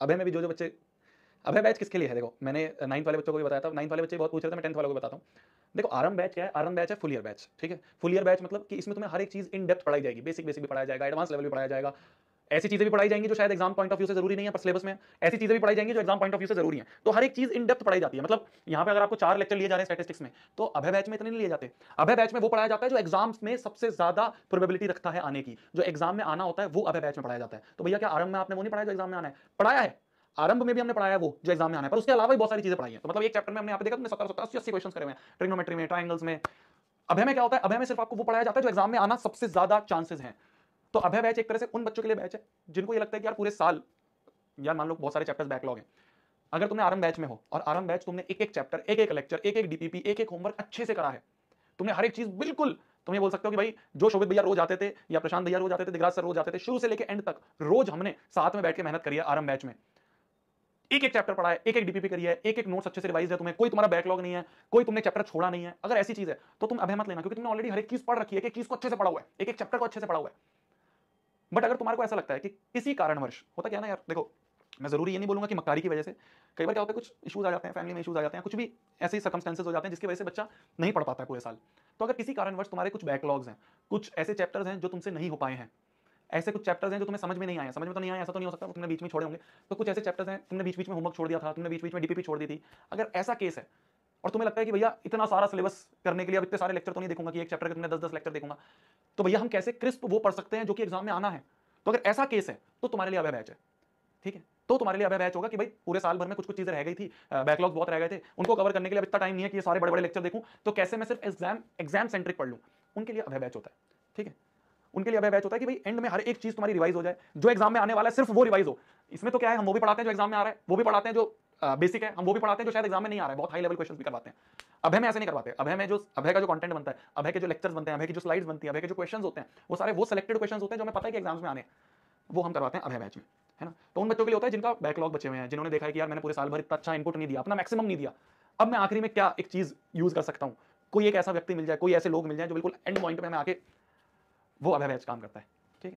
अभय में भी जो बच्चे, अभय बैच किसके लिए है? देखो मैंने 9th वाले बच्चों को भी बताया था, 9th वाले बच्चे बहुत पूछ रहे थे, मैं 10th वालों को बताता हूँ। देखो आरंभ बैच क्या है? आरंभ बैच है फुल ईयर बैच, ठीक है। फुल ईयर बैच मतलब कि इसमें तुम्हें हर एक चीज इन डेप्थ पढ़ाई जाएगी, बेसिक बेसिक भी पढ़ाया जाएगा, एडवांस लेवल भी पढ़ाया जाएगा, ऐसी चीजें भी पढ़ाई जाएंगी जो शायद एग्जाम पॉइंट ऑफ व्यू से जरूरी नहीं है पर सिलेबस में, ऐसी चीजें भी पढ़ाई जाएंगी जो एग्जाम पॉइंट ऑफ व्यू से जरूरी है। तो हर एक चीज इन डेप्थ पढ़ाई जाती है। मतलब यहाँ पे अगर आपको 4 लेक्चर लिए जा रहे हैं स्टैटिस्टिक्स में, तो अभय बैच में इतने नहीं लिए जाते। अभय बैच में वो पढ़ाया जाता है जो एग्जाम्स में सबसे ज्यादा प्रोबेबिलिटी रखता है आने की, जो एग्जाम में आना होता है वो अभय बैच में पढ़ाया जाता है। तो भैया क्या आरंभ में आपने वो नहीं पढ़ाया जो एग्जाम में आना है? पढ़ाया है। आरंभ में भी हमने पढ़ाया है वो जो एग्जाम में आना है, पर उसके अलावा भी बहुत सारी चीजें पढ़ाई है। तो मतलब एक चैप्टर में हमने यहाँ पे देखा, तुमने 70 80 क्वेश्चन करे हुए हैं ट्रिग्नोमेट्री में, ट्रायंगल्स में। अभय में क्या होता है? अभय में सिर्फ आपको वो पढ़ाया जाता है जो एग्जाम में आना सबसे ज्यादा चांसेस हैं। तो अभय बैच एक तरह से उन बच्चों के लिए बैच है जिनको ये लगता है कि यार पूरे साल, यार मान लो बहुत सारे चैप्टर्स बैकलॉग हैं, अगर तुमने आरंभ बैच में हो और आरंभ बैच तुमने एक एक चैप्टर, एक एक लेक्चर, एक एक डीपीपी, एक एक होमवर्क अच्छे से करा है, तुमने हर एक चीज बिल्कुल, तुम ये बोल सकते हो कि भाई जो शोभित भैया रोज आते थे या प्रशांत भैया रोज आते थे, दिगराज सर रोज आते थे, शुरू से लेकर एंड तक रोज हमने साथ में बैठ के मेहनत करी है आरंभ बैच में, एक एक चैप्टर पढ़ा है, एक एक डीपीपी करी है, एक एक नोट्स अच्छे से रिवाइज है, तुम्हें कोई तुम्हारा बैकलॉग नहीं है, कोई तुमने चैप्टर छोड़ा नहीं है। अगर ऐसी चीज है तो तुम अभय मत लेना, क्योंकि तुमने ऑलरेडी हर एक चीज पढ़ रखी है, एक एक चीज को अच्छे से पढ़ा हुआ है, एक एक चैप्टर को अच्छे से पढ़ा हुआ है। बट अगर तुम्हारे को ऐसा लगता है कि किसी कारणवश, होता क्या ना यार, देखो मैं जरूरी ये नहीं बोलूंगा कि मक्कारी की वजह से, कई बार क्या होता है कुछ इश्यूज आ जाते हैं, फैमिली में इश्यूज आ जाते हैं, कुछ भी ऐसे सर्कमस्टेंसेस हो जाते हैं जिसकी वजह से बच्चा नहीं पढ़ पाता है पूरे साल। तो अगर किसी कारणवश तुम्हारे कुछ बैकलॉग्स हैं, कुछ ऐसे चैप्टर्स हैं जो तुमसे नहीं हो पाए हैं, ऐसे कुछ चैप्टर्स हैं जो तुम्हें समझ में नहीं आए, समझ में तो नहीं आया, ऐसा तो नहीं हो सकता तुमने बीच में छोड़े होंगे, तो कुछ ऐसे चैप्टर्स हैं तुमने बीच बीच में होमवर्क छोड़ दिया था, तुमने बीच बीच में डीपीपी छोड़ दी थी, अगर ऐसा केस है और तुम्हें लगता है कि भैया इतना सारा सिलेबस करने के लिए अब इतने सारे लेक्चर तो नहीं देखूंगा कि एक चैप्टर के तुमने 10-10 लेक्चर देखूंगा, तो भैया हम कैसे क्रिस्प वो पढ़ सकते हैं जो कि एग्जाम में आना है? तो अगर ऐसा केस है तो तुम्हारे लिए अभय बैच है, ठीक है। तो तुम्हारे लिए अभय बैच होगा कि भाई पूरे साल भर में कुछ कुछ चीजें रह गई थी, बैकलॉग बहुत रह गए थे, उनको कवर करने के लिए अब इतना टाइम नहीं है कि ये सारे बड़े बड़े लेक्चर देखूं, तो कैसे मैं सिर्फ एग्जाम सेंट्रिक पढ़ लूं, उनके लिए अभय बैच होता है, ठीक है। उनके लिए अभय बैच होता है कि भाई एंड में हर एक चीज तुम्हारी रिवाइज हो जाए, जो एग्जाम में आने वाला है सिर्फ वो रिवाइज हो। इसमें तो क्या है, हम वो भी पढ़ाते हैं जो एग्जाम में आ रहा है, वो भी पढ़ाते हैं जो बेसिक है, हम वो भी पढ़ाते हैं जो शायद एग्जाम में नहीं आ रहा है, बहुत हाई लेवल क्वेश्चन भी करवाते हैं। अभय में ऐसे नहीं करवाते। अभय में जो अभय का जो कंटेंट बनता है, अभय के जो लेक्चर्स बनते हैं, अभय की जो स्लाइड्स बनती है, अभय के जो क्वेश्चंस होते हैं, वो सारे वो सिलेक्टेड क्वेश्चंस होते हैं जो हमें पता है कि एग्जाम्स में आने हैं, वो हम करवाते हैं अभय बैच में, है ना। तो उन बच्चों के लिए होता है जिनका बैकलॉग बचे हुए हैं, जिन्होंने देखा है कि यार मैंने पूरे साल भर इतना अच्छा इनपुट नहीं दिया, अपना मैक्सिमम नहीं दिया, अब मैं आखिरी में क्या एक चीज यूज कर सकता हूं, कोई एक ऐसा व्यक्ति मिल जाए, कोई ऐसे लोग मिल जाए जो बिल्कुल एंड पॉइंट पे हमें आके, वो अभय बैच काम करता है।